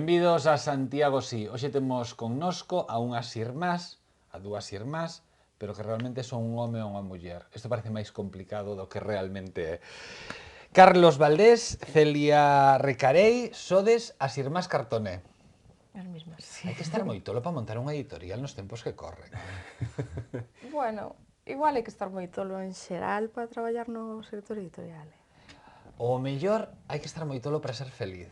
Benvidos a Santiago Sí. Hoxe temos connosco a unhas irmás, a dúas irmás, pero que realmente son un home e unha muller. Isto parece máis complicado do que realmente é. Carlos Valdés, Celia Recarei, sodes as irmás Cartoné. As mismas, sí. Hai que estar moi tolo para montar unha editorial nos tempos que corren. Bueno, igual hai que estar moi tolo en xeral para traballar no sector editorial. O mellor hai que estar moi tolo para ser feliz.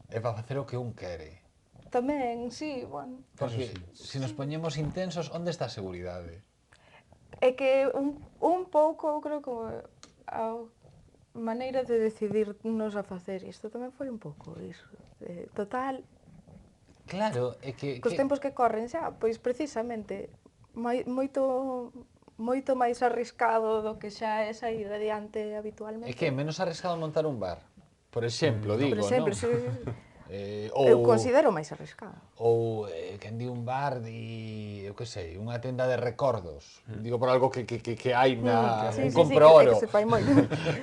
E para facer o que un quere. Tamén, sí, bueno. Porque se nos poñemos intensos, onde está a seguridade? É que un pouco, eu creo que a maneira de decidirnos a facer isto tamén foi un pouco iso. Total, Claro, é que... cos tempos que corren xa, pois precisamente, moito máis arriscado do que xa é sair adiante habitualmente. É que é menos arriscado montar un bar. Por exemplo, digo, Por exemplo, non? sí, Ou, eu considero máis arriscado. Ou, quen di un bar, di, eu que sei, unha tenda de recordos. Digo por algo que hai na... Sí, un sí, compro sí, oro. que se fai moito.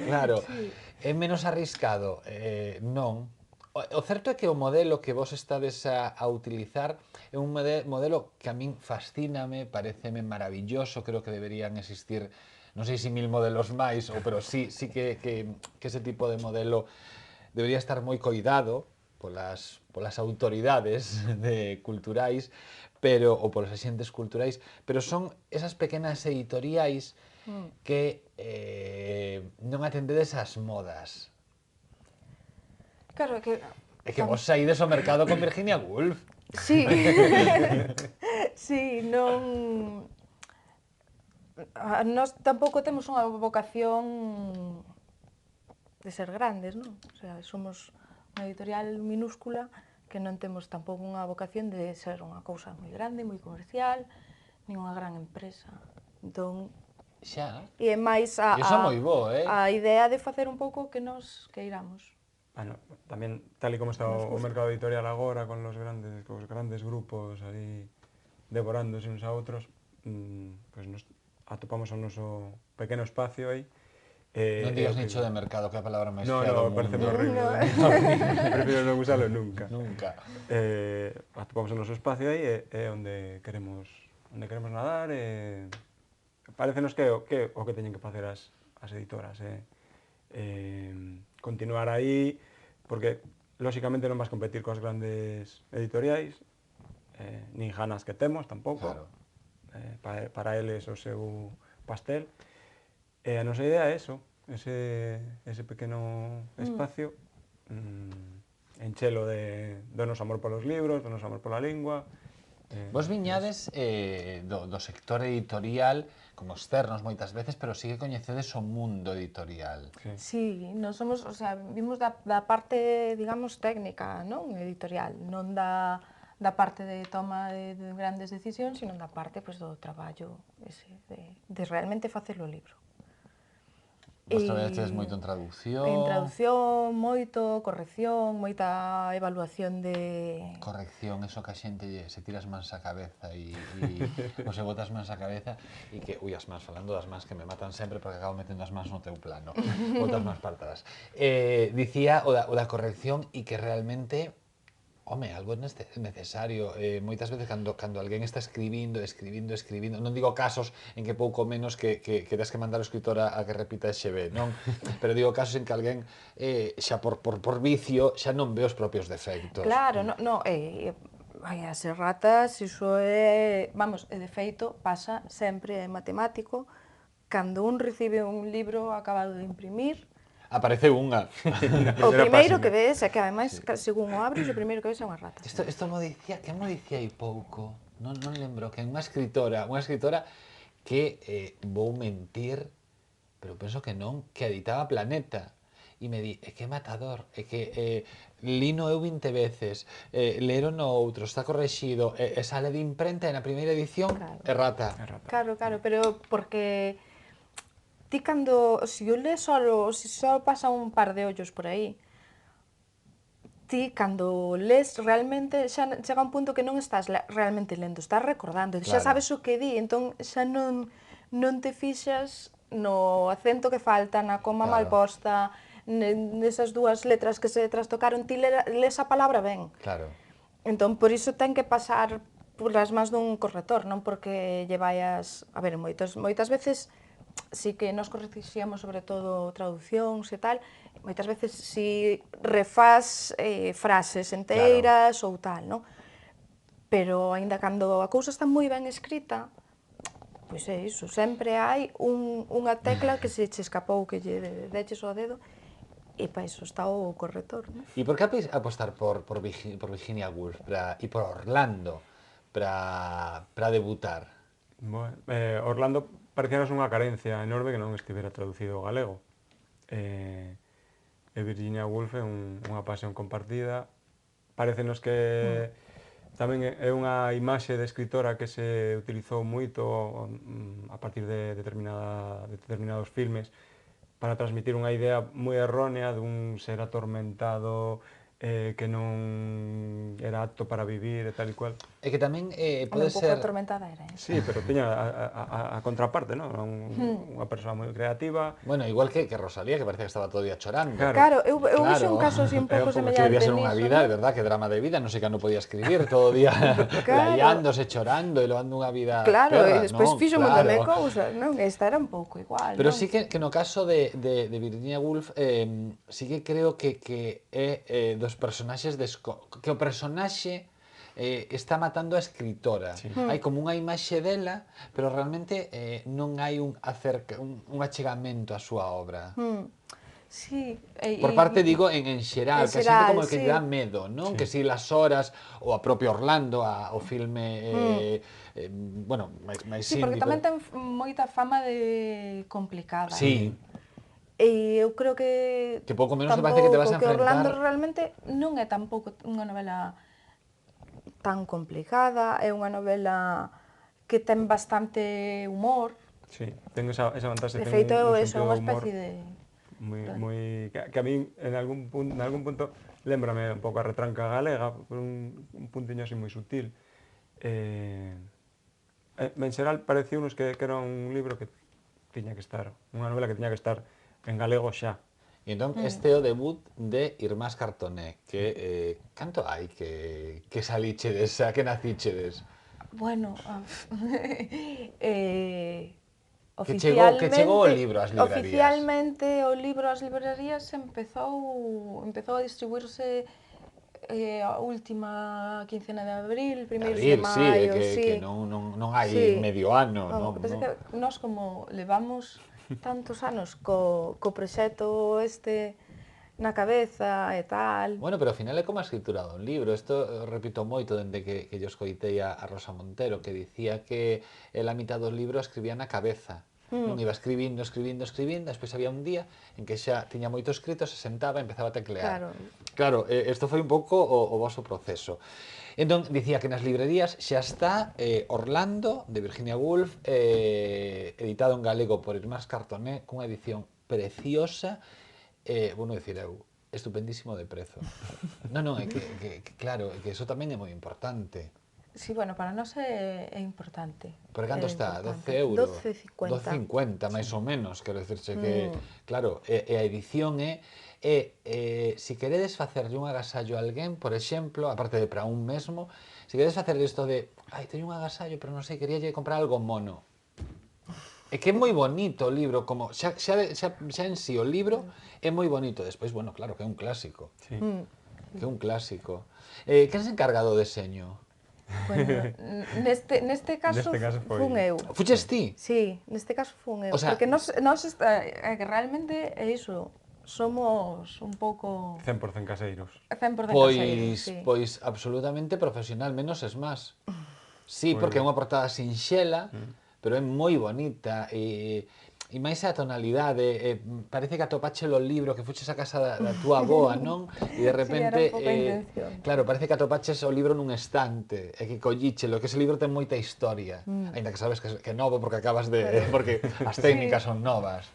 Claro, Sí. é menos arriscado, non. O certo é que o modelo que vos estades a utilizar é un modelo que a min fascíname, pareceme maravilloso, creo que deberían existir, non sei se 1000 modelos máis, pero sí que ese tipo de modelo debería estar moi coidado polas autoridades culturais, pero ou polos axentes culturais, pero son esas pequenas editoriais que non atendedes ás modas. Claro, que... É que vos saídes ao mercado con Virginia Woolf. Sí. Sí, non... Nós tampouco temos unha vocación de ser grandes, non? O sea, somos unha editorial minúscula que non temos tampouco unha vocación de ser unha cousa moi grande, moi comercial, nin unha gran empresa. Entón, Xa. e é máis Iso moi bo, a idea de facer un pouco que nos queiramos. Bueno, tamén, tal e como está o mercado editorial agora, con os grandes grupos aí devorándose uns a outros, pues nos atopamos o noso pequeno espacio aí. Non digas nicho de mercado, que é a palabra máis fea do mundo. Parece horrible. Prefiro non usalo nunca. Nunca. Atopamos o noso espacio aí, é onde queremos nadar, parécenos que o que teñen que facer as editoras, continuar aí, porque lóxicamente non vas competir coas grandes editoriais, nin ganas que temos tampouco. Claro. Para eles o seu pastel. E a nosa idea é eso, ese pequeno espacio, enchelo do noso amor polos libros, do noso amor pola lingua. Vos viñades do sector editorial como externos moitas veces, pero sí que coñecedes o mundo editorial. Sí, nós somos, o sea, vimos da parte, digamos, técnica, non? Editorial, non da parte de toma de grandes decisións, sino da parte, pues, do traballo ese, de realmente facer o libro. Vos traballastedes moito en traducción. En traducción, moito, corrección, moita evaluación de... Corrección, eso que a xente se tira as mans á cabeza e ou se botas mans á cabeza e que, ui, as mans, falando das mans que me matan sempre porque acabo metendo as mans no teu plano, botas mans partadas. Dicía o da corrección e que realmente, home, algo necesario. Moitas veces cando alguén está escribindo, non digo casos en que pouco menos que tes que mandar o escritor a que repita XB, non? Pero digo casos en que alguén xa por vicio xa non ve os propios defectos. Claro, as erratas, iso é, vamos, de feito, pasa sempre, é matemático, cando un recibe un libro acabado de imprimir, apareceu unha. O primeiro que ves é que, ademais, según o abres, o primeiro que ves é unha rata. Isto mo dicía, que mo dicía hai pouco, non lembro, que é unha escritora que, vou mentir, pero penso que non, que editaba Planeta. E me di, é que é matador, é que lino eu 20 veces, lero no outro, está correxido, e sale de imprenta e na primeira edición, errata. Claro, pero porque ti cando, se o lees solo, se só pasa un par de ollos por aí, ti cando lees realmente xa chega un punto que non estás realmente lendo, estás recordando, xa sabes o que di, entón xa non te fixas no acento que falta, na coma mal posta, nesas dúas letras que se trastocaron, ti les a palabra ben. Claro. Entón, por iso ten que pasar polas mans dun corrector, non porque lle vaias... A ver, moitas veces sí que nos corrixíamos sobre todo traducións e tal, moitas veces si refás frases enteiras ou tal, non? Pero aínda cando a cousa está moi ben escrita, pois é iso, sempre hai unha tecla que se che escapou, que lle deches ao dedo, e para iso está o corrector, non? ¿Y por qué apostar por Virginia Woolf y por Orlando para debutar? Bueno, Orlando parecíanos unha carencia enorme que non estivera traducido ao galego. E Virginia Woolf é unha pasión compartida. Parécenos que tamén é unha imaxe de escritora que se utilizou moito a partir de determinados filmes para transmitir unha idea moi errónea dun ser atormentado que non era apto para vivir e tal e cual. É que tamén Un pode pouco ser... atormentada era, eh? Sí, pero tiña a contraparte, non? Unha persoa moi creativa. Bueno, igual que Rosalía, que parecía que estaba todo o día chorando. Claro. Claro, eu vexo un caso así un pouco Que semellante debía ser unha niso, vida, non? de verdad, que drama de vida, non sei que non podía escribir, todo o día laiándose, chorando e levando unha vida Claro, perra, e despois non? fixo un montón de cousas, non? Esta era un pouco igual, Pero non? sí que no caso de Virginia Woolf, sí que creo que é dos personaxes que o personaxe está matando a escritora. Sí. Hai como unha imaxe dela, pero realmente non hai un achegamento á súa obra. Sí, Por parte, digo, en xeral, que a xente como que sí. lle dá medo, non? Sí. Que si las horas, ou a propia Orlando, o filme, bueno, máis Sí, porque indie, tamén ten moita fama de complicada. Sí, E eu creo que pouco menos te parece que te vas a que Orlando enfrentar... realmente non é tampouco unha novela tan complicada, é unha novela que ten bastante humor. Sí, ten esa vantaxe, De ten feito, un é sentido unha de humor especie de... que a min en algún punto lembrame un pouco a retranca galega, por un puntiño así moi sutil. En xeral pareciunos que era un libro que tiña que estar, unha novela que tiña que estar en galego xa. E entón, este é o debut de Irmás Cartoné, que canto hai que salíchedes, que nacichedes? Bueno, Que chegou o libro ás librarías. Oficialmente o libro ás librarías empezou a distribuirse a última quincena de abril, primeiros de maio, que non hai medio ano, non? Penso que nós como levamos tantos anos co proxecto este na cabeza e tal. Bueno, pero ao final é como a escritura dun libro. Isto repito moito dende que yo escoitei a Rosa Montero, que dicía que ela a mitad do libro escribía na cabeza. Non iba escribindo, despois había un día en que xa tiña moito escrito, se sentaba e empezaba a teclear. Claro, isto foi un pouco o voso proceso. Entón, dicía que nas librerías xa está Orlando, de Virginia Woolf, editado en galego por Irmás Cartoné, cunha edición preciosa, vou non dicir eu, estupendísimo de prezo. Non, é que claro, que eso tamén é moi importante. Sí, bueno, para nós é importante. Por canto está? 12 euros? 12,50, máis ou menos, quero dicirche que, claro, e a edición se queredes facerlle un agasallo a alguén, por exemplo, aparte de para un mesmo, se queredes facerlle isto de, teño un agasallo, pero non sei, queríalle comprar algo mono. É que é moi bonito o libro, como xa en sí o libro é moi bonito. Despois, bueno, claro, que é un clásico. Sí. Que é un clásico. Quen se encarga do deseño? Bueno, neste caso fun eu. Fuches ti? Sí, neste caso fun eu. O sea, porque nós que realmente é iso, somos un pouco... 100% caseiros. 100% caseiros, sí. Pois absolutamente profesional, menos es más. Sí, porque é unha portada sinxela, pero é moi bonita e máis a tonalidade, parece que atopache o libro, que fuches a casa da túa avoa, non? E de repente, sí, era un pouco a intención. claro, parece que atopaches o libro nun estante, e que collíchelo, que ese libro ten moita historia, aínda que sabes que é novo porque acabas de... porque as técnicas son novas.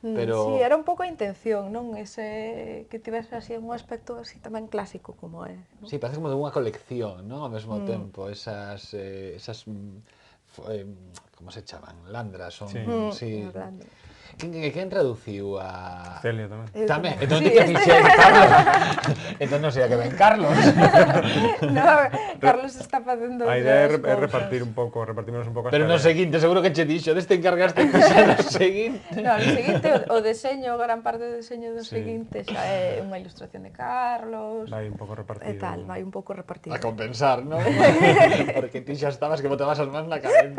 Pero... Sí, era un pouco a intención, non? Ese que tivese así un aspecto así tamén clásico como é, non? Sí, parece como de unha colección, non? Ao mesmo tempo, como se chaman? Landras, son... Sí. Sí. Quen traduciu a... Celia tamén. Tamén, Sí, entón ti que fixen Carlos. Entón non sei a que ven Carlos. No, Carlos está facendo A idea outras é cousas. repartirnos un pouco as Pero no tareas. seguinte, seguro que che dixo, deste encargaste que xa no seguinte. No, no seguinte, o deseño, gran parte do deseño do Sí. seguinte xa é unha ilustración de Carlos. Vai un pouco repartido. E tal, vai un pouco repartido. A compensar, non? Porque ti xa estabas que botabas as mans na cabeza.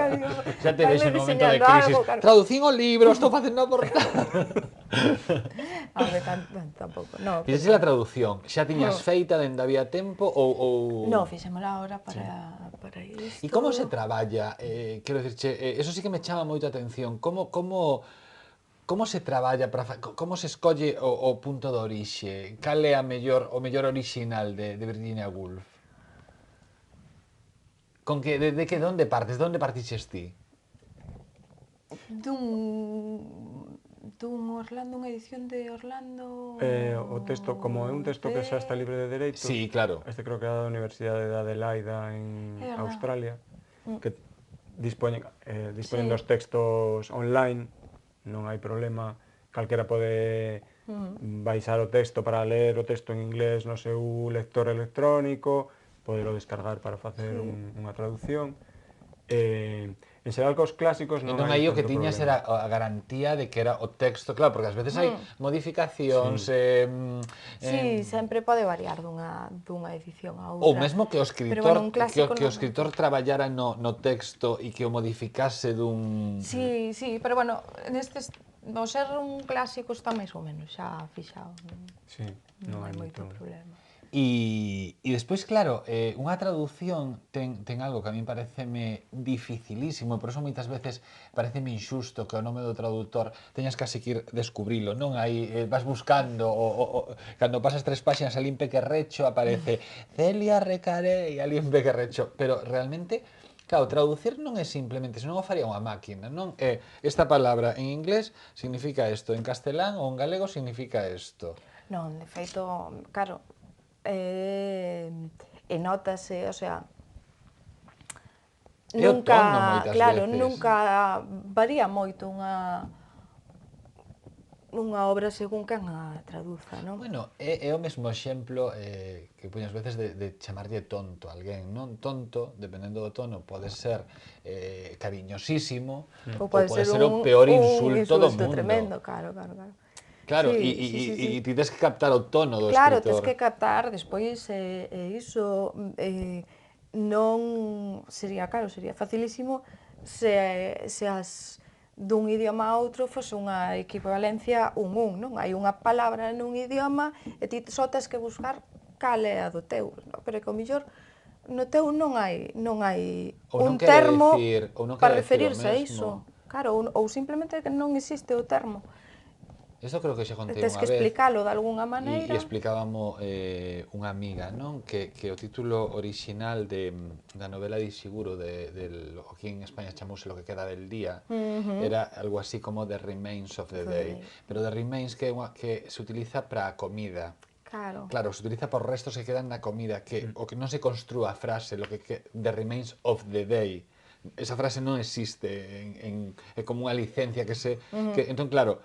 Xa te vexo no momento de crisis. Traducín o libro, estou facendo a portada. Home, tampouco, no. Fixeche a traducción, xa tiñas feita dende había tempo ou... No, fixémola ahora para isto. E como se traballa? Quero dicirche, eso sí que me chama moito a atención. Como se traballa, como se escolle o punto de orixe? Cal é o mellor orixinal de Virginia Woolf? Con que, de que, onde partes? De onde partixes ti? Dun Orlando, unha edición de Orlando... O texto, como é un texto que xa está libre de dereitos, Sí, claro. este creo que é da Universidade de Adelaida en É verdad. Australia, que dispoñen Sí. dos textos online, non hai problema, calquera pode baixar o texto para ler o texto en inglés no seu lector electrónico, podelo descargar para facer unha traducción. En xeral cos clásicos non Entón hai aí o que tanto tiñas problema. era a garantía de que era o texto, claro, porque ás veces hai modificacións, Sí, sempre pode variar dunha edición a outra. ou mesmo que o escritor, Pero, bueno, un clásico que o non. escritor traballara no texto e que o modificase dun... Sí, pero bueno, nestes, no ser un clásico está máis ou menos xa fixado. Sí, Non hai moito problema. E despois, claro, unha traducción ten algo que a min pareceme dificilísimo, e por eso moitas veces pareceme injusto que o nome do traductor teñas casi que ir descubrilo, non? Aí vas buscando, cando pasas 3 páxinas ali en pequerrecho aparece Celia Recaré e ali en pequerrecho, pero realmente... Claro, traducir non é simplemente, senón o faría unha máquina, non? Esta palabra en inglés significa isto, en castelán ou en galego significa isto. Non, de feito, claro, e notase, o sea, E o tono moitas claro, veces. nunca varía moito unha obra según quen a traduza, non? Bueno, é o mesmo exemplo que poñas veces de chamarlle tonto a alguén, non? Tonto, dependendo do tono, pode ser cariñosísimo ou pode ser o peor insulto do mundo. Tremendo, claro. Claro, Sí. e ti tens que captar o tono do Claro, escritor. tens que captar, despois iso non sería, claro, sería facilísimo se as dun idioma a outro fose unha equivalencia un, non? Hai unha palabra nun idioma e ti só tens que buscar cal é a do teu, pero é que ao mellor no teu non hai Ou non un quere termo decir- ou non para quere decir o referirse a mesmo. iso. Claro, ou simplemente que non existe o termo. Isto creo que xa contei Tens unha que vez. explicalo de algunha E maneira. explicábamos unha amiga, non? Que o título orixinal da novela de Ishiguro, aquí en España chamouse Lo que queda del día, era algo así como The Remains of the Day. Pero The Remains que se utiliza para a comida. Claro. Claro, se utiliza por restos que quedan na comida, que o que non se construa a frase, The Remains of the Day. Esa frase non existe, é como unha licencia que se... Entón, claro,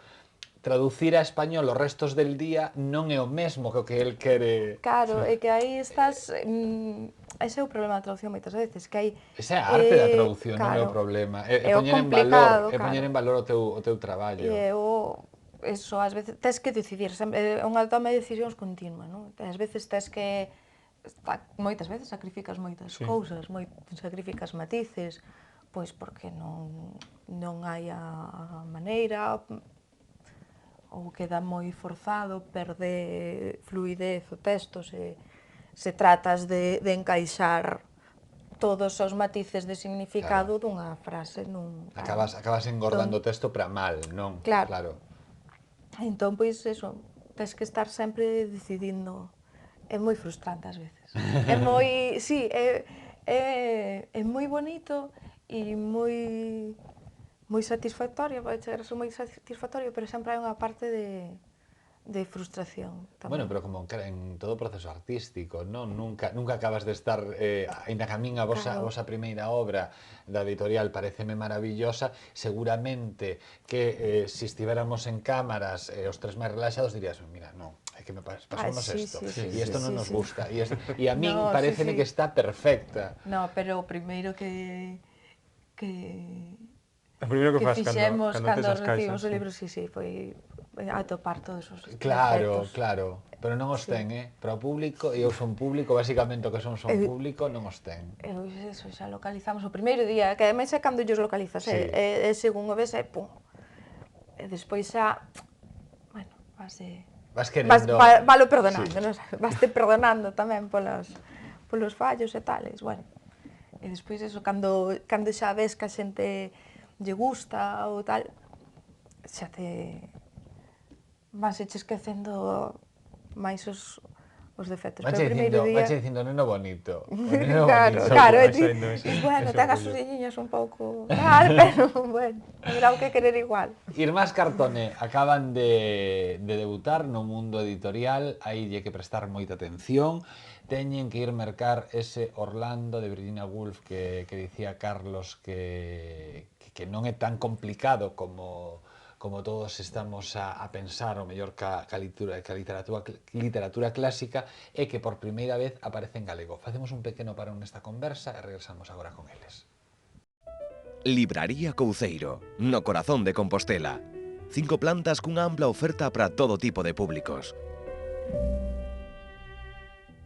traducir a español os restos del día non é o mesmo que o que el quere... Claro, é que aí estás... ese é o problema da traducción moitas veces, que hai... Esa é a arte da traducción, non é o problema. É o poñer en complicado, valor, é poñer en valor o teu traballo. E eso, ás veces, tes que decidir, é unha toma de decisións continua, non? Ás veces tes que... Moitas veces sacrificas moitas cousas, sacrificas matices, pois porque non hai a maneira, ou queda moi forzado, perde fluidez o texto, se tratas de encaixar todos os matices de significado dunha frase nun... Acabas engordando o texto para mal, non? Claro. Entón, pois, eso, tens que estar sempre decidindo. É moi frustrante ás veces. É moi... Sí, é moi bonito e moi satisfactorio, pode chegar a ser moi satisfactorio, pero sempre hai unha parte de de frustración Bueno, tamén. pero como en todo proceso artístico, non? Nunca acabas de estar, ainda que a min a Claro. vosa primeira obra da editorial pareceme maravillosa, seguramente que se estivéramos en cámaras os tres máis relaxados dirías, mira, non, é que pasounos Sí, isto, sí, sí, e sí, isto non sí, nos sí. gusta, e a min No, sí, pareceme sí. que está perfecta. No, pero o primeiro que O primeiro que que faz fixemos cando tes cando as recibimos caixas, o sí. libro, sí, foi atopar todos os Claro, defectos. claro, pero non os Sí. ten, para o público, e eu son público, basicamente o que son Eu, público, non os ten. eso, xa localizamos o primeiro día, que ademais é cando ellos localizas, Sí. según o ves, pum. E despois xa, bueno, Vas querendo... valo perdonando, Sí. non? Vaste perdonando tamén polos fallos e tales, bueno. E despois eso, cando xa ves que a xente lle gusta ou tal, xa vas eche esquecendo máis os defectos. Pero o primeiro día... Vache dicindo, neno bonito, o neno Claro, bonito. claro, Vai e ti, saindo bueno, ese ten as orgullo. usiñas un pouco tal, pero bueno, haberá o que querer igual. Irmás Cartone acaban de debutar no mundo editorial, aí lle que prestar moita atención, teñen que ir mercar ese Orlando de Virginia Woolf que dicía Carlos que non é tan complicado como todos estamos a pensar, o mellor ca literatura clásica, e que por primeira vez aparece en galego. Facemos un pequeno parón nesta conversa e regresamos agora con eles. Libraría Couceiro, no corazón de Compostela. 5 plantas cunha ampla oferta para todo tipo de públicos.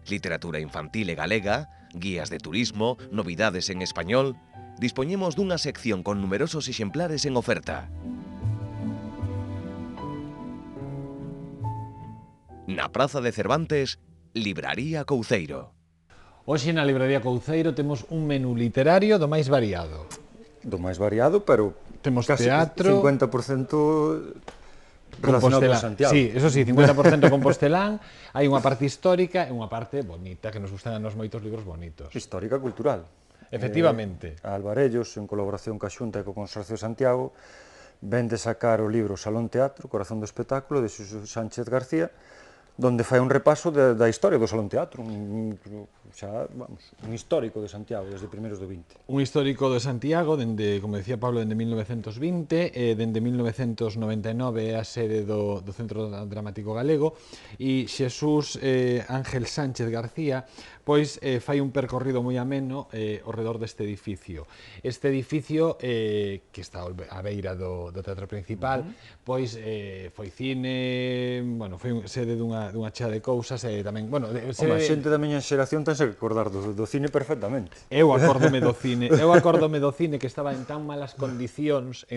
Literatura infantil e galega, guías de turismo, novidades en español... Dispoñemos dunha sección con numerosos exemplares en oferta. Na Praza de Cervantes, Libraría Couceiro. Hoxe na Libraría Couceiro temos un menú literario do máis variado. Do máis variado, pero Temos casi teatro, 50% relacionado con Santiago. Sí, eso sí, 50% compostelán, hai unha parte histórica e unha parte bonita, que nos gustan a nos moitos libros bonitos. Histórica cultural. Efectivamente. A Alvarellos, en colaboración ca Xunta e co Consorcio de Santiago, ven de sacar o libro Salón Teatro, Corazón do Espectáculo, de Xusú Sánchez García, donde fai un repaso da historia do Salón Teatro, un histórico de Santiago, desde primeiros do 20. Un histórico de Santiago, dende, como decía Pablo, dende 1920, dende 1999 é a sede do Centro Dramático Galego, e Xesús Ángel Sánchez García pois fai un percorrido moi ameno ao redor deste edificio. Este edificio, que está á beira do Teatro Principal, pois foi cine, bueno, foi sede dunha chea de cousas, e tamén, bueno... Home, a xente da miña xeración tense que acordar do cine perfectamente. Eu acórdome do cine que estaba en tan malas condicións,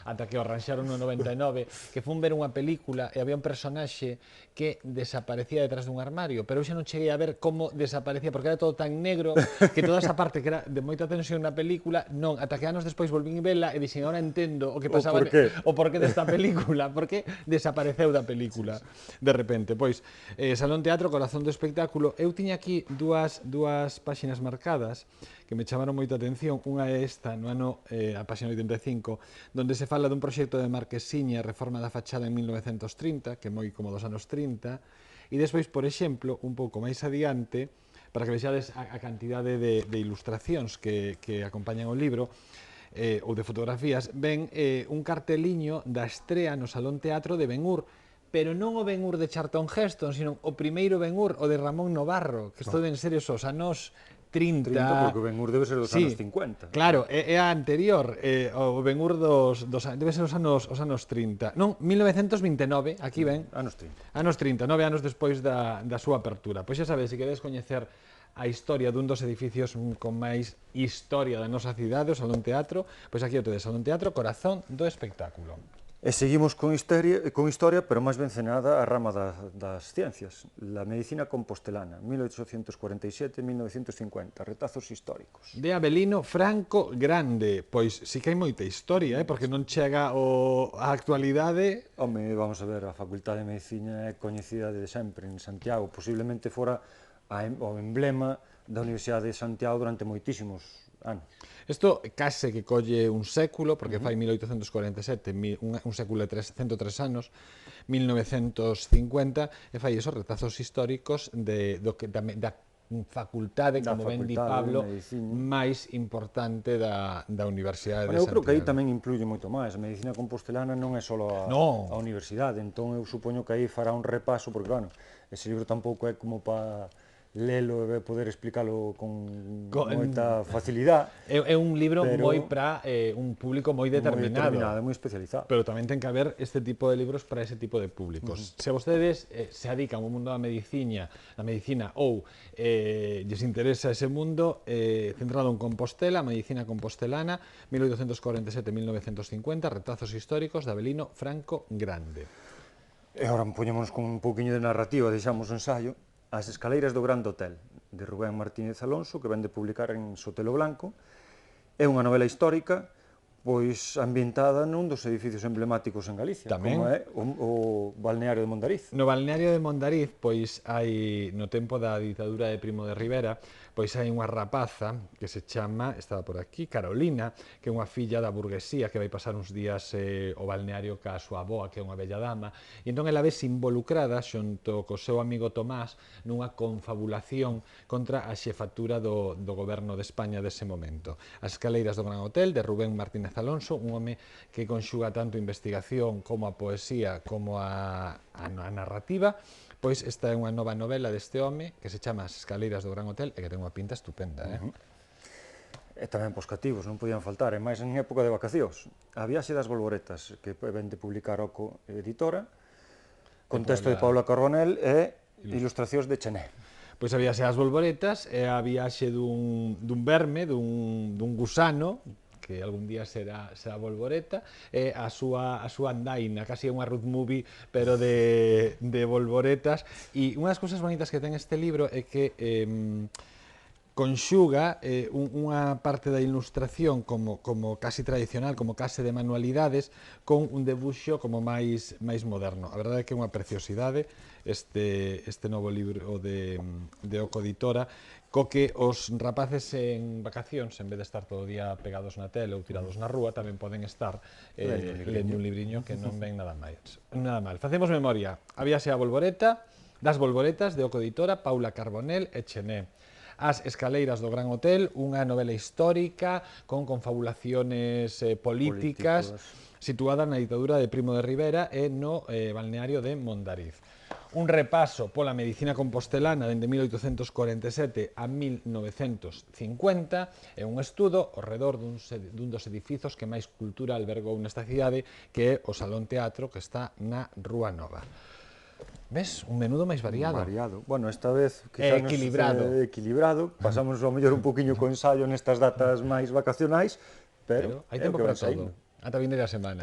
ata que o arranxaron no 99, que fun ver unha película e había un personaxe que desaparecía detrás dun armario, pero eu xa non cheguei a ver como desaparecía, porque era todo tan negro que toda esa parte que era de moita tensión na película, non, ata que anos despois volvín vela e dixen, ahora entendo o que pasaba, o porqué desta película, porque desapareceu da película de repente. Pois, Salón Teatro, Corazón do Espectáculo. Eu tiña aquí dúas páxinas marcadas que me chamaron moita atención. Unha é esta, no ano, a páxina 85, donde se fala dun proxecto de Marquesiña, reforma da fachada en 1930, que é moi como dos anos 30, e despois, por exemplo, un pouco máis adiante, para que vexades a cantidade de ilustracións que acompañan o libro, ou de fotografías, ven un carteliño da estrea no Salón Teatro de Ben-Hur, pero non o Ben-Hur de Charlton Heston, sino o primeiro Ben-Hur, o de Ramón Novarro, que isto deben ser os anos 30... Porque o Ben-Hur debe ser dos anos 50. Claro, é a anterior, o Ben-Hur debe ser os anos 30. Non, 1929, aquí ven. Anos 30. Anos 30, 9 anos despois da súa apertura. Pois xa sabedes, se queredes coñecer a historia dun dos edificios con máis historia da nosa cidade, o Salón Teatro, pois aquí o tedes, Salón Teatro, Corazón do Espectáculo. E seguimos con historia, pero máis vencenada a rama das ciencias, la medicina compostelana, 1847-1950, retazos históricos. De Avelino Franco Grande, pois si que hai moita historia, porque non chega a actualidade. Home, vamos a ver, a Facultade de Medicina é coñecida de sempre en Santiago, posiblemente fora o emblema da Universidade de Santiago durante moitísimos anos. Isto case que colle un século, porque fai 1847, un século de 103 anos, 1950, e fai esos retazos históricos da facultade, como ben di Pablo, máis importante da Universidade de Eu creo que aí Santiago. tamén influye moito máis. A medicina compostelana non é só No. a universidade, entón eu supoño que aí fará un repaso, porque, bueno, ese libro tampouco é como para lelo e poder explicalo con moita facilidade. É un libro moi para un público moi determinado. Moi especializado. Pero tamén ten que haber este tipo de libros para ese tipo de públicos. Se vostedes se adican ao mundo da medicina ou lles interesa ese mundo, centrado en Compostela, medicina compostelana, 1847-1950, retazos históricos de Avelino Franco Grande. E agora poñémonos con un pouquiño de narrativa, deixamos o ensayo. As escaleiras do Grande Hotel, de Rubén Martínez Alonso, que ven de publicar en Sotelo Blanco. É unha novela histórica, pois ambientada nun dos edificios emblemáticos en Galicia, Tamén. como é o balneario de Mondariz. No balneario de Mondariz, pois hai, no tempo da ditadura de Primo de Rivera, pois hai unha rapaza que se chama, estaba por aquí, Carolina, que é unha filla da burguesía que vai pasar uns días ao balneario ca súa avoa, que é unha bella dama, e entón ela vese involucrada xunto co seu amigo Tomás nunha confabulación contra a xefatura do goberno de España dese momento. As escaleiras do Gran Hotel, de Rubén Martínez Alonso, un home que conxuga tanto a investigación como a poesía como a narrativa. Pois esta é unha nova novela deste home que se chama As escaleiras do Gran Hotel e que ten unha pinta estupenda. E tamén pos cativos, non podían faltar, e máis en época de vacacións. A viaxe das Bolboretas, que ven de publicar Oco Editora, con texto de Paula Carbonell e ilustracións de Chené. Pois a viaxe das Bolboretas é a viaxe dun verme, dun gusano, que algún día será bolboreta, e a súa andaina, casi é unha road movie, pero de bolboretas. E unha das cousas bonitas que ten este libro é que conxuga unha parte da ilustración como casi tradicional, como case de manualidades, con un debuxo como máis moderno. A verdade é que é unha preciosidade este novo libro de Oco Editora, co que os rapaces en vacacións, en vez de estar todo o día pegados na tele ou tirados na rúa, tamén poden estar lendo un libriño que non ven nada mal. Facemos memoria. A viaxe a Bolboreta, das Bolboretas, de Oco Editora, Paula Carbonell e Chené. As escaleiras do Gran Hotel, unha novela histórica con confabulaciones políticas, situada na ditadura de Primo de Rivera e no balneario de Mondariz. Un repaso pola medicina compostelana dende 1847 a 1950 e un estudo ao redor dun dos edifizos que máis cultura albergou nesta cidade, que é o Salón Teatro, que está na Rúa Nova. Ves? Un menudo máis variado. Bueno, esta vez quizás equilibrado. Pasamos ao mellor un poquinho co ensayo nestas datas máis vacacionais, pero hai tempo para todo. Ata vindeira semana.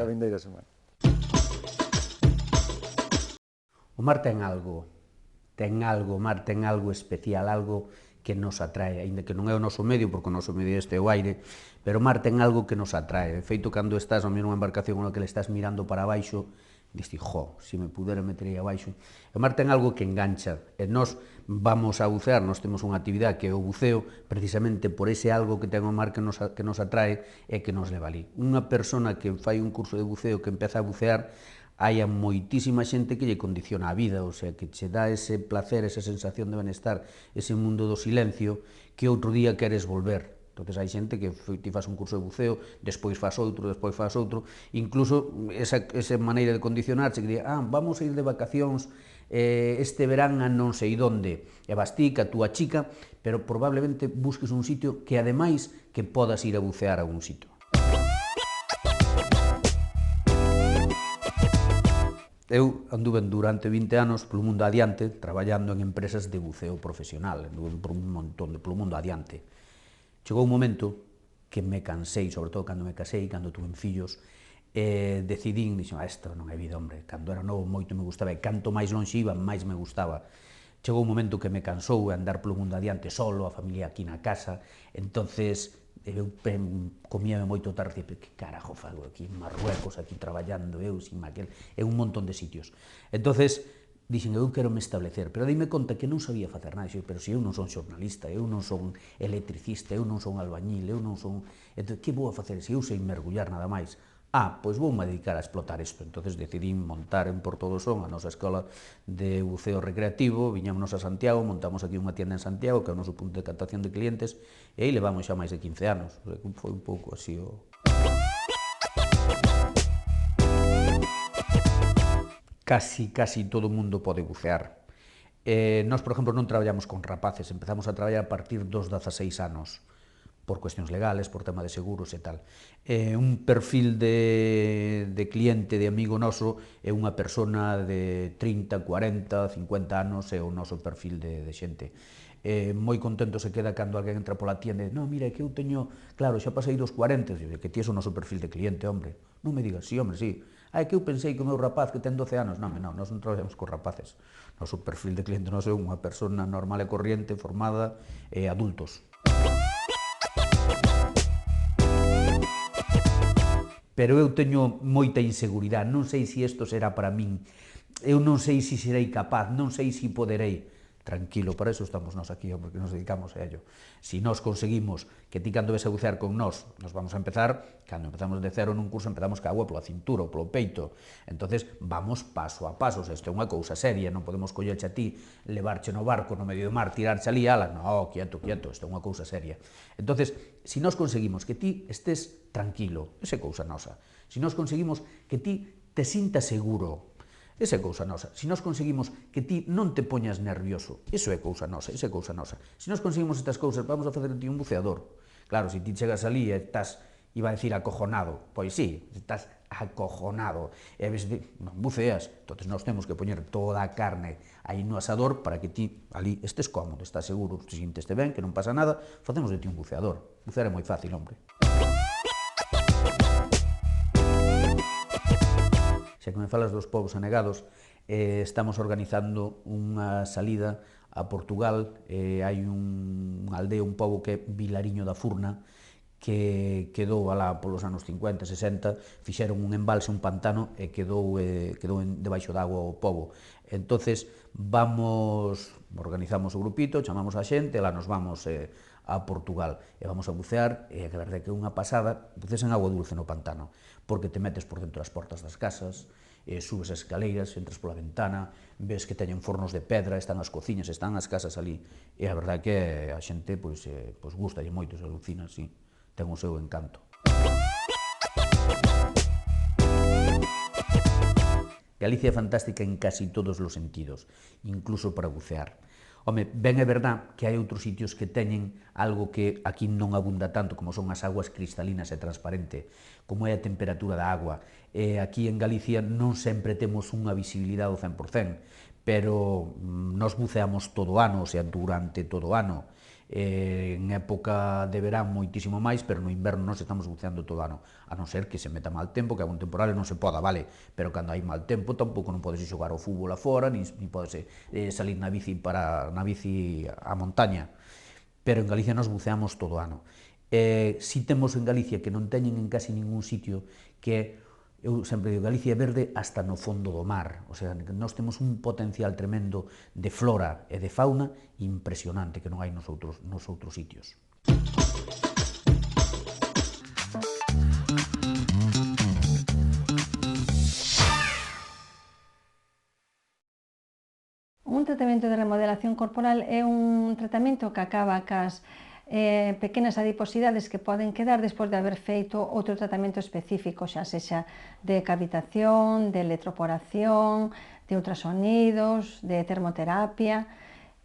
O mar ten algo, o mar ten algo especial, algo que nos atrae, aínda que non é o noso medio, porque o noso medio este é o aire, pero o mar ten algo que nos atrae. De feito, cando estás nunha embarcación na que le estás mirando para baixo, diste, se me pudera meter aí abaixo. O mar ten algo que engancha, e nós vamos a bucear, nós temos unha actividade que é o buceo, precisamente por ese algo que ten o mar que nos atrae e que nos leva ali. Unha persona que fai un curso de buceo, que empeza a bucear, hai a moitísima xente que lle condiciona a vida, o sea, que che dá ese placer, esa sensación de benestar, ese mundo do silencio, que outro día queres volver. Entón, hai xente que ti faz un curso de buceo, despois faz outro, incluso esa maneira de condicionarse, que di, vamos a ir de vacacións este verán a non sei onde, e vas ti, a túa chica, pero probablemente busques un sitio que, ademais, que podas ir a bucear a un sitio. Eu anduve durante 20 anos polo mundo adiante, traballando en empresas de buceo profesional, anduve por un montón, polo mundo adiante. Chegou un momento que me cansei, sobre todo cando me casei, cando tuve fillos, decidín, dixen, isto non é vida, hombre, cando era novo moito me gustaba, e canto máis lonxe iba, máis me gustaba. Chegou un momento que me cansou andar polo mundo adiante solo, a familia aquí na casa, entonces eu comíame moito tarde, que carajo fago aquí en Marruecos, aquí traballando, eu sin maquel, en un montón de sitios. Entonces, dixen, eu quero me establecer, pero dime conta que non sabía facer nada, pero se eu non son xornalista, eu non son electricista, eu non son albañil, eu non son... Entón, que vou a facer se eu sei mergullar nada máis? pois voume dedicar a explotar isto. Entonces decidí montar en Porto do Son a nosa escola de buceo recreativo, viñámonos a Santiago, montamos aquí unha tienda en Santiago, que é o noso punto de captación de clientes, e aí levamos xa máis de 15 anos. Foi un pouco así o... Casi todo o mundo pode bucear. Nós, por exemplo, non traballamos con rapaces, empezamos a traballar a partir dos 16 anos, por cuestións legales, por tema de seguros e tal. Un perfil de cliente, de amigo noso, é unha persona de 30, 40, 50 anos, é o noso perfil de xente. Moi contento se queda cando alguén entra pola tienda e dice, no, mira, que eu teño, claro, xa pasei dos 40, que ti é o noso perfil de cliente, hombre. Non me digas, sí, hombre, sí. É que eu pensei que o meu rapaz que ten 12 anos, non, nós non traballamos con rapaces. O noso perfil de cliente noso é unha persona normal e corriente, formada, e adultos. Pero eu teño moita inseguridade, non sei se isto será para min, eu non sei se serei capaz, non sei se poderei. Tranquilo, para eso estamos nós aquí, porque nos dedicamos a ello. Si nós conseguimos que ti cando ves a bucear con nós vamos a empezar, cando empezamos de cero nun curso empezamos ca agua pola cintura ou polo peito, entonces vamos paso a paso, isto é unha cousa seria, non podemos collerche a ti, levarche no barco no medio do mar, tirarche ali, ala, no, quieto, isto é unha cousa seria. Entonces, si nós conseguimos que ti estés tranquilo, esa é cousa nosa, si nós conseguimos que ti te sintas seguro, esa é cousa nosa. Se nós conseguimos que ti non te poñas nervioso, iso é cousa nosa, esa é cousa nosa. Se nós conseguimos estas cousas, vamos a facer de ti un buceador. Claro, se ti chegas ali e estás, iba a decir acojonado, pois sí, estás acojonado, e a veces non buceas, entón nós temos que poñer toda a carne aí no asador para que ti ali estés cómodo, estás seguro, te sinteste ben, que non pasa nada, facemos de ti un buceador. Bucear é moi fácil, hombre. Xa que me falas dos povos anegados, estamos organizando unha salida a Portugal, hai unha aldea, un pobo que é Vilariño da Furna, que quedou alá polos anos 50, 60, fixeron un embalse, un pantano, e quedou debaixo da agua o pobo. Entonces, organizamos o grupito, chamamos a xente, e lá nos vamos a Portugal, e vamos a bucear, e a verdade que é unha pasada, buceas en agua dulce no pantano, porque te metes por dentro das portas das casas, subes as escaleiras, entras pola ventana, ves que teñen fornos de pedra, están as cociñas, están as casas ali, e a verdade que a xente pois gusta moito, se alucina, sí, ten o seu encanto. Galicia é fantástica en casi todos os sentidos, incluso para bucear. Home, ben é verdad que hai outros sitios que teñen algo que aquí non abunda tanto, como son as aguas cristalinas e transparente, como é a temperatura da agua. Aquí en Galicia non sempre temos unha visibilidade ao 100%, pero nós buceamos todo o ano, o sea, durante todo o ano. En época de verán moitísimo máis, pero no inverno nós estamos buceando todo o ano, a non ser que se meta mal tempo, que a un temporal non se poda, vale, pero cando hai mal tempo tampouco non podes xogar ao fútbol afora, nin podes salir na bici á montaña, pero en Galicia nós buceamos todo o ano. Si temos en Galicia que non teñen en casi ningún sitio, que eu sempre digo, Galicia é verde hasta no fondo do mar, o sea, nós temos un potencial tremendo de flora e de fauna impresionante que non hai nos outros sitios. Un tratamento de remodelación corporal é un tratamento que acaba cas pequenas adiposidades que poden quedar despois de haber feito outro tratamento específico, xa sexa de cavitación, de electroporación, de ultrasonidos, de termoterapia.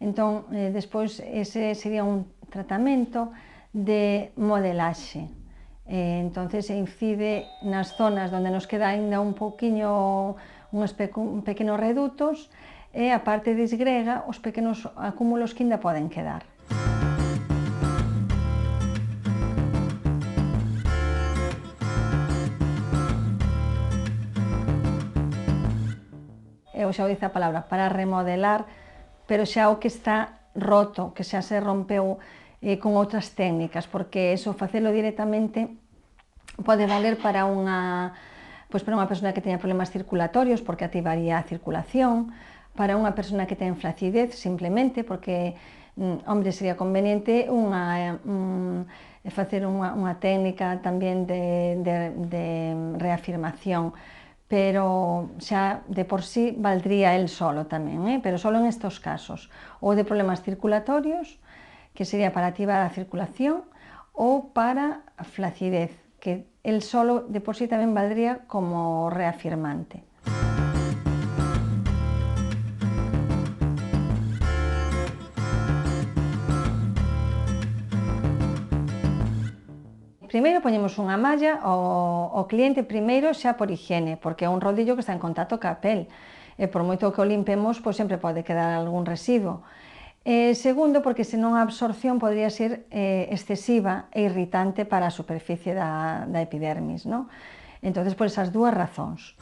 Entón, despois, ese sería un tratamento de modelaxe. Entonces, incide nas zonas onde nos queda ainda un pouquiño, uns pequenos redutos, e a parte disgrega os pequenos acúmulos que ainda poden quedar. Eu xa o dice a palabra, para remodelar, pero xa o que está roto, que xa se rompeu con outras técnicas, porque eso, facelo directamente, pode valer para unha persona que teña problemas circulatorios, porque activaría a circulación, para unha persona que ten flacidez, simplemente, porque, hombre, sería conveniente facer unha técnica tamén de reafirmación, pero xa de por sí valdría el solo tamén, pero solo en estos casos, ou de problemas circulatorios, que sería para activar a circulación, ou para a flacidez, que el solo de por sí tamén valdría como reafirmante. Primeiro poñemos unha malla ao cliente primeiro xa por higiene, porque é un rodillo que está en contacto ca pel, e por moito que o limpemos, pois sempre pode quedar algún residuo. Segundo, porque senón a absorción podría ser excesiva e irritante para a superficie da epidermis, non? Entón, por esas dúas razóns.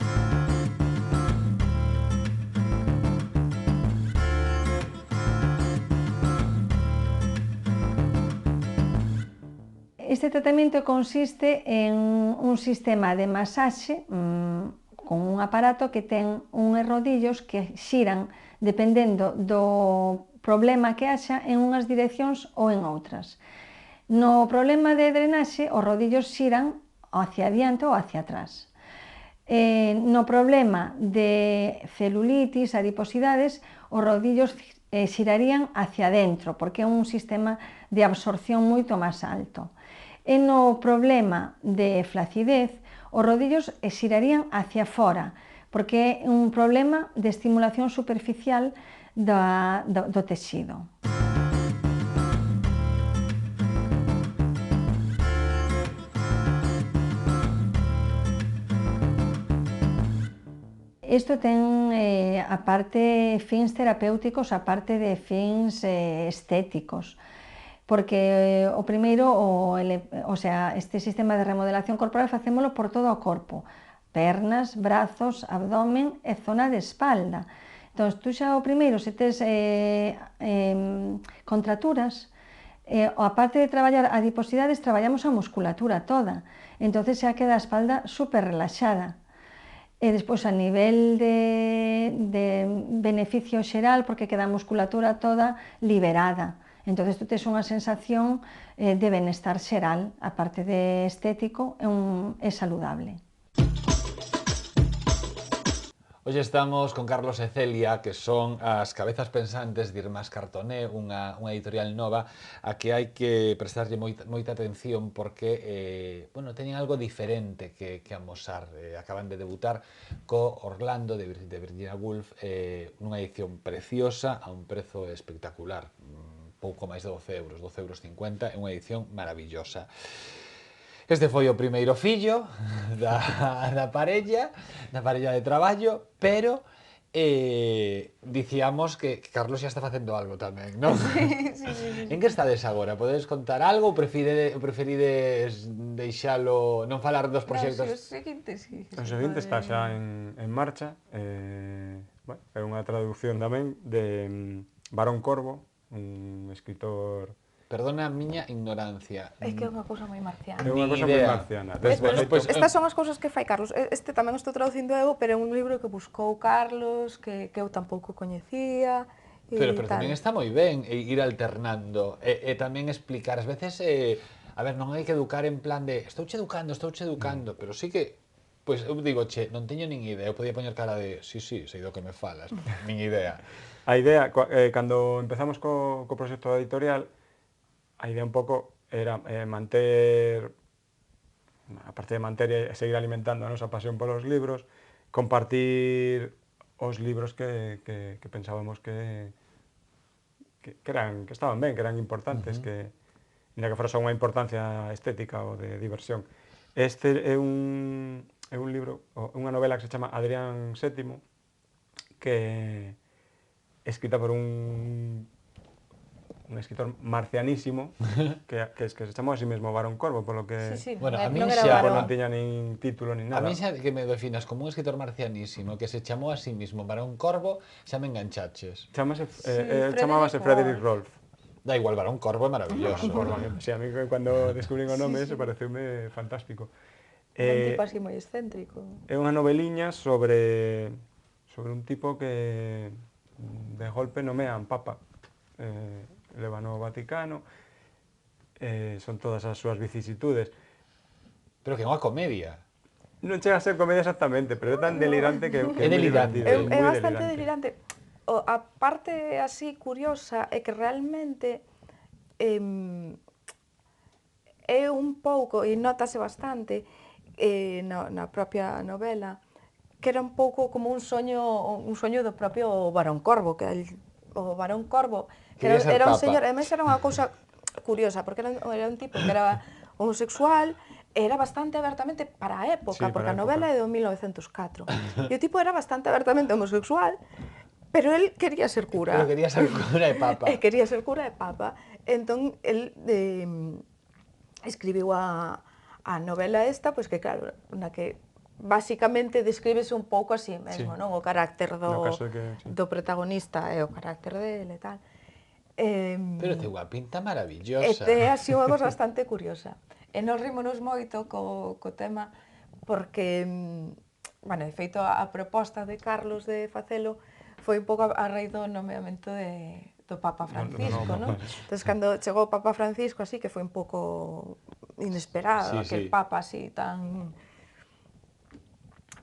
Este tratamento consiste en un sistema de masaxe con un aparato que ten uns rodillos que xiran dependendo do problema que haxa en unhas direccións ou en outras. No problema de drenaxe, os rodillos xiran hacia adiante ou hacia atrás. No problema de celulitis, adiposidades, os rodillos xirarían hacia dentro, porque é un sistema de absorción moito máis alto. E no problema de flacidez, os rodillos xirarían hacia fora, porque é un problema de estimulación superficial do texido. Isto ten, aparte fins terapéuticos, aparte de fins estéticos, porque o primeiro, este sistema de remodelación corporal facémolo por todo o corpo, pernas, brazos, abdomen e zona de espalda. Entón, tú xa o primeiro, se tes contraturas, aparte de traballar adiposidades, traballamos a musculatura toda, entón xa queda a espalda super relaxada. E despois a nivel de beneficio xeral, porque queda a musculatura toda liberada. Entón, tú tes unha sensación de benestar xeral, aparte de estético, é saludable. Hoxe estamos con Carlos e Celia, que son as cabezas pensantes de Irmás Cartoné, unha editorial nova a que hai que prestarlle moita atención porque teñen algo diferente que amosar. Acaban de debutar co Orlando de Virginia Woolf, nunha edición preciosa a un prezo espectacular, pouco máis de 12 euros, 12,50 €, é unha edición maravillosa. Este foi o primeiro fillo da parella de traballo, pero dicíamos que Carlos xa está facendo algo tamén, non? Sí. En que estades agora? Podedes contar algo ou preferides deixalo, non falar dos proxectos? O seguinte, sí. O seguinte está xa en marcha, é unha traducción tamén de Barón Corbo, un escritor... Perdona a miña ignorancia. É que é unha cousa moi marciana. É unha cousa moi marciana. Estas son as cousas que fai Carlos. Este tamén estou traducindo eu, pero é un libro que buscou Carlos, que eu tampouco coñecía. Pero tamén está moi ben ir alternando e tamén explicar. Ás veces, a ver, non hai que educar en plan de estouche educando, pero sí que, pois eu digo, non teño nin idea. Eu podía poñer cara de, sí, sei do que me falas, nin idea. A idea, cando empezamos co proxecto editorial, a idea un pouco era manter, aparte de manter e seguir alimentando a nosa pasión polos libros, compartir os libros que pensábamos que estaban ben, que eran importantes, que ainda que fora só unha importancia estética ou de diversión. Este é un libro, unha novela que se chama Adrián VII, que é escrita por un escritor marcianísimo que se chamou a sí mesmo Barón Corbo, polo que... Bueno, a mí non tiña nin título nin nada. A mí xa que me definas como un escritor marcianísimo que se chamou a sí mismo Barón Corbo, xa me enganchaches. Chamábase Frederick Rolfe. Da igual, Barón Corbo é maravilloso. Sí, a mí cando descubrín o nome se pareceume fantástico. Un tipo así moi excéntrico. É unha noveliña sobre un tipo que de golpe nomean Papa, leva no Vaticano, son todas as súas vicisitudes. Pero que é unha comedia. Non chega a ser comedia exactamente, pero é tan delirante que É é moi delirante. divertido, É moi bastante delirante. A parte así curiosa é que realmente é un pouco, e notase bastante na propia novela, que era un pouco como un soño do propio Barón Corvo, que o Barón Corvo, que Quería ser era un papa. señor, ademais era unha cousa curiosa, porque era un tipo que era homosexual, era bastante abertamente para a época, Sí, porque para a a novela é época. do 1904. E o tipo era bastante abertamente homosexual, pero él quería ser cura. Pero quería ser cura e papa. E quería ser cura e papa. Entón, el escribiu a novela esta, pois que claro, na que basicamente descríbese un pouco a sí mesmo, Sí. non? O carácter No caso de que, sí. do protagonista e o carácter dele e tal. Pero ten unha pinta E maravillosa. é así unha cosa bastante curiosa. E nos rímonos moito co tema porque, bueno, de feito, a proposta de Carlos de facelo foi un pouco a raíz do nomeamento do Papa Francisco, no, non? Entón, cando chegou o Papa Francisco, así que foi un pouco inesperado, Sí, aquel sí. Papa así tan...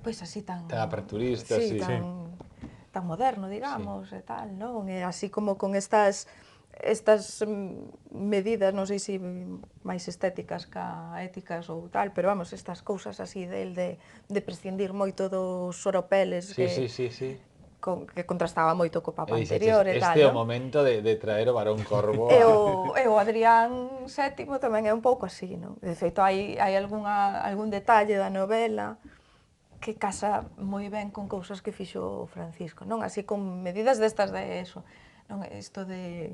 Pois así tan... Tan aperturista, sí. tan moderno, digamos, e tal, non? E así como con estas medidas, non sei se máis estéticas ca éticas ou tal, pero vamos, estas cousas así del de prescindir moito dos oropeles Sí, sí, sí, sí. que contrastaba moito co Papa E anterior e dixeches, tal, este é o non? momento de traer o Barón Corvo. E o Adrián VII tamén é un pouco así, non? De feito, hai algún detalle da novela que casa moi ben con cousas que fixo Francisco, non? Así con medidas destas de eso, non? Isto de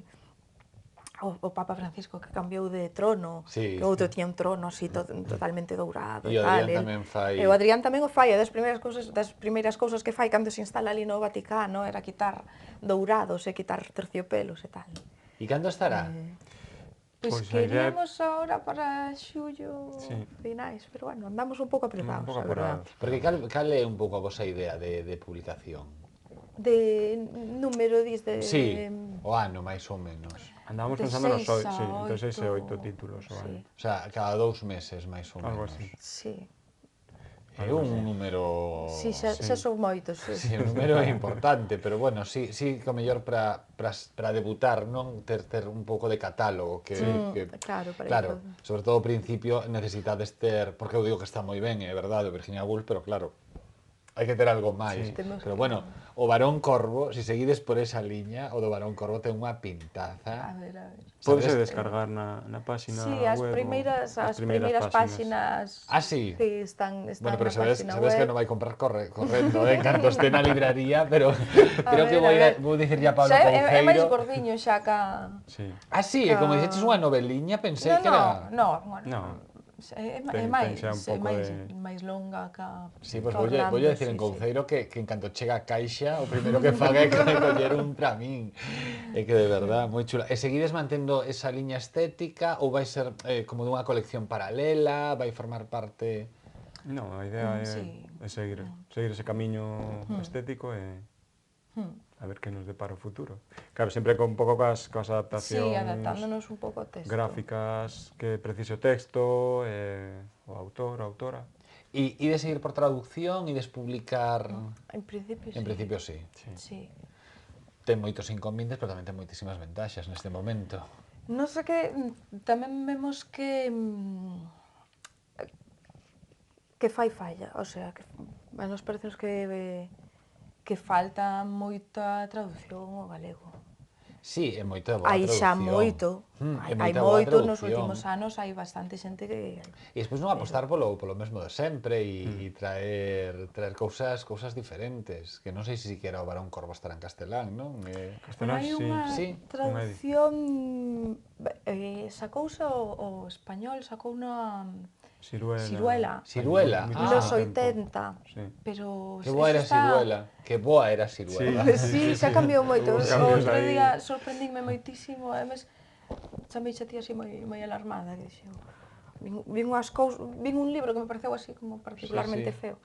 o Papa Francisco que cambiou de trono, Sí. que outro tiña un trono así totalmente dourado E e o tal. Adrián tamén fai. E o Adrián tamén o fai, das primeiras cousas que fai cando se instala ali no Vaticano era quitar dourados e quitar terciopelos e tal. E cando estará? Pois Pois a idea é- queríamos ahora para xullo Sí. finais, pero bueno, andamos un pouco apretados, Un pouco a verdade. apurados. Porque cal é un pouco a vosa idea de publicación? De número, dis de... Sí, o ano, máis ou menos. Andábamos de pensando nos 6 a sí, entre 6 e 8 8 títulos o ano. O sea, cada 2 meses, máis ou Algo menos. así. Sí, É un número... sí, xa son moitos, sí. Sí, un número importante, pero bueno, sí que o mellor para debutar, non? Ter un pouco de catálogo que claro, para claro, ir sobre todo ao principio necesitades ter, porque eu digo que está moi ben, é verdade, o Virginia Woolf, pero claro, hai que ter algo máis. Sí. Pero bueno, o Barón Corvo, se seguides por esa liña, o do Barón Corvo ten unha pintaza. A ver. Pódese descargar na página Sí, as web. primeiras páxinas. páxinas. Ah, sí? Sí, están Bueno, pero na sabes páxina que web. non vai comprar correndo, en canto este na libraría, pero creo que vou dicirlle a Pablo Xa é máis Couceiro. gordiño xa ca... Sí. Ah, sí, e como dixeches unha noveliña, pensei que era... No, é Ten xa un pouco máis longa ca... Sí, pois ca voulle Orlando, dicir en sí, Couceiro que en canto chega a caixa, o primeiro que faga é coller un para min. É que de verdad, moi chula. E seguides mantendo esa liña estética ou vai ser como dunha colección paralela, vai formar parte... No, a idea sí. é seguir ese camiño estético e a ver que nos depara o futuro. Claro, sempre con un pouco cas adaptacións Sí, adaptándonos un pouco ao texto. gráficas que precise o texto, o autor, a autora. E ides seguir por traducción, ides publicar... En principio sí. En principio sí. Sí. Ten moitos inconvenientes, pero tamén ten moitísimas ventaxas neste momento. Non sei que tamén vemos que fai falla, o sea, que a nos parece que falta moita traducción ao galego. Sí, é moito de boa Hai xa traducción. moito, É hai moita boa moito, nos traducción. últimos anos hai bastante xente que... E despois non apostar polo mesmo de sempre e traer cousas diferentes, que non sei se siquiera o Barón Corvo estará en castelán, non? Castelán, Hai sí. unha Sí, traducción, sacouse o español, sacou unha Ciruela. Ciruela. nos Ah. 80, Sí. pero... Que boa era eso está- Ciruela, que boa era Ciruela. Sí, xa cambiou moito. O Hubo cambios outro aí. día sorprendíme moitísimo, además, chamei xa ti así moi alarmada, que dixo, vin un libro que me pareceu así como particularmente Sí, sí. feo,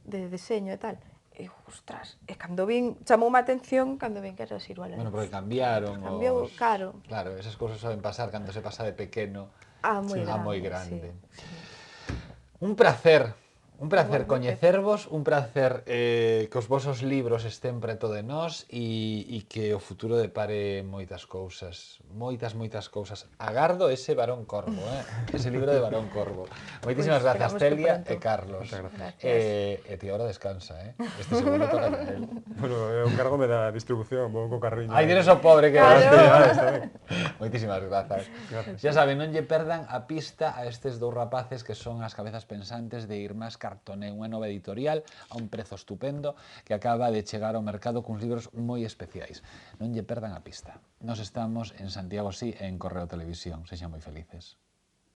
de deseño e tal, E digo, ostras, e cando vin, chamoume a atención cando vin que era Ciruela. Bueno, porque cambiaron Cambiou, os... claro. Claro, esas cousas saben pasar cando se pasa de pequeno Moi a moi grande, grande. sí. Un placer Igualmente. coñecervos, un placer que os vosos libros estén preto de nós e que o futuro depare moitas cousas, moitas cousas. Agardo ese Barón Corvo, ese libro de Barón Corvo. Moitísimas Pois grazas, esperamos que Celia pronto. e Carlos. Moitas gracias. Gracias. E ti agora descansa, este segundo toca a él. Bueno, eu cargome da distribución, vou co carriño. Ai, tienes o pobre que Claro. Está ben. Moitísimas grazas. Xa saben, non lle perdan a pista a estes dous rapaces que son as cabezas pensantes de Irmás Cartoné, unha nova editorial a un prezo estupendo que acaba de chegar ao mercado cuns libros moi especiais. Non lle perdan a pista. Nos estamos en Santiago Sí e en Correo Televisión. Sexan moi felices.